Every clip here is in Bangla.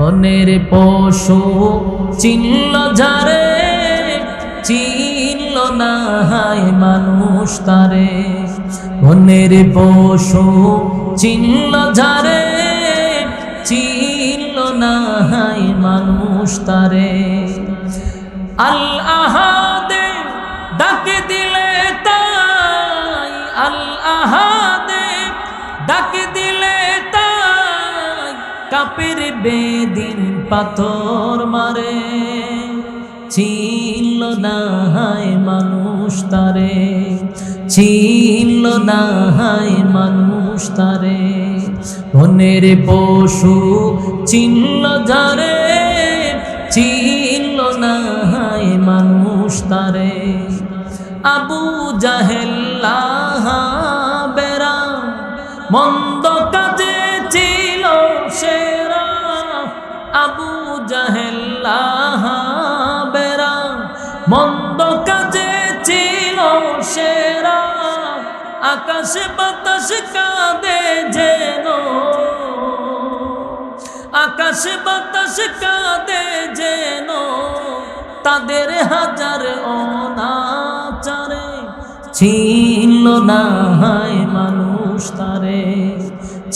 বনের পশু চিনল যারে, চিনল না হায় মানুষ তারে। বনের পশু চিনল যারে, চিনল না হায় মানুষ তারে। আল আহাদে ডাকে দিলে তাই, আল আহাদে ডাকে দিলে তাই, কাপের বেদিন পাথর মারে। চিনল না হায় মানুষ তারে, চিনল না হায় মানুষ তারে। বনের পশু চিনল যারে, চিনল না হায় মানুষ তারে। আবু জাহেল বেরা মন্দ কাজে ছিল সেরা। আবু জাহেল বেরা মন্দ কাজে ছিল সেরা। আকাশ বাতাস কাঁদে যেন, আকাশ বাতাস কাঁদে যেন, তাদের হাজার অনাচারে। চিনল না হায় মানুষ তারে,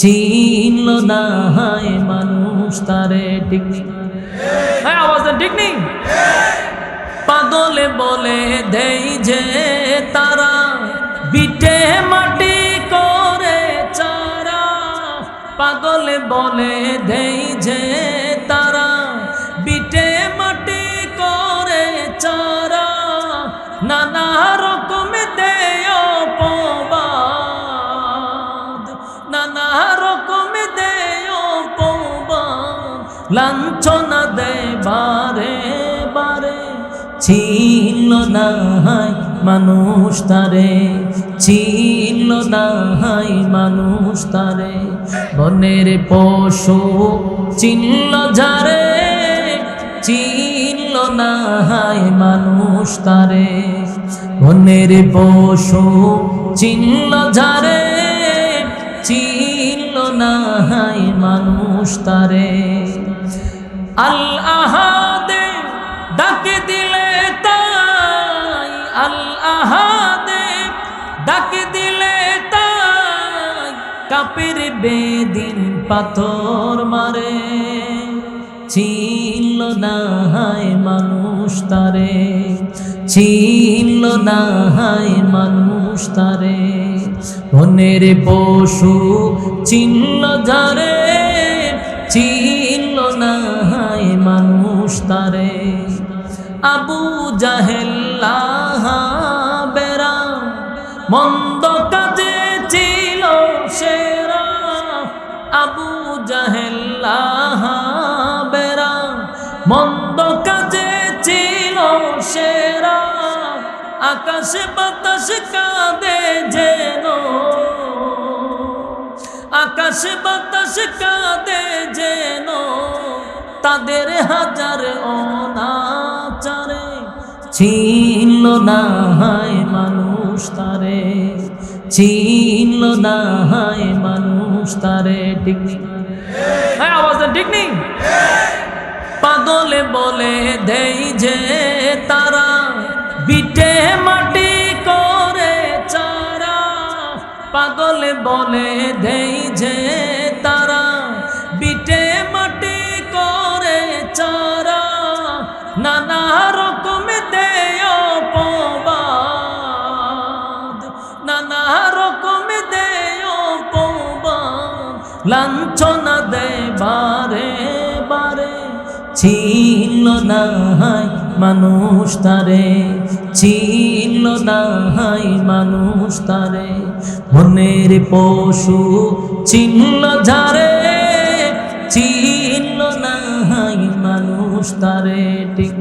চিনল না হায় মানুষ তারে। ঠিক নেই? হ্যাঁ, আওয়াজ দেন, ঠিক নেই? পাগলে বলে দেই যে তারা, বিটে মাটি করে চারা। পাগলে বলে দেই যে তারা, বিটে মাটি করে চারা। নানা রকম দেয় অপবাদ, নানা রকম দেয় অপবাদ, লাঞ্ছনা দেয় বারে বারে। চিনল না হায় মানুষ তারে, চিনল না হায় মানুষ তারে। বনের পশু চিনল যারে, চিনল না হায় মানুষ তারে। বনের পশু চিনল যারে, চিনল না হায় মানুষ তারে। আল আহাদে ডাকে দিলে তাই, আল আহাদে ডাকে দিলে তাই, কাপের বেদিন পাথর মারে। চিনল না হায় মানুষ তারে, চিনল না হায় মানুষ তারে। বনের পশু চিনল যারে, চিনল না হায় মানুষ তারে। আবু জাহেল বেরা মন্দ কাজে ছিল সেরা। আবু জাহেল বেরা মন্দ কাজে ছিল সেরা। আকাশ বাতাস কাঁদে যেন, আকাশ বাতাস কাঁদে যেন, তাদের হাজার অনাচারে। চিনল না হায় মানুষ তারে, চিনল না হায় মানুষ তারে। ঠিক নেই? হ্যাঁ, আওয়াজ দেন, ঠিক নেই? পাগলে বলে দেই যে তারা, বিটে মাটি করে চারা। পাগলে বলে দেই যে তারা, বিটে মাটি করে চারা। নানা রকম দেয় অপবাদ, নানা রকম দেয় অপবাদ, লাঞ্ছনা দেয় বারে বারে। চিনল না হায় মানুষ তারে, চিনল না হায় মানুষ তারে। বনের পশু চিনল যারে, চিনল না হায় মানুষ তারে। ঠিক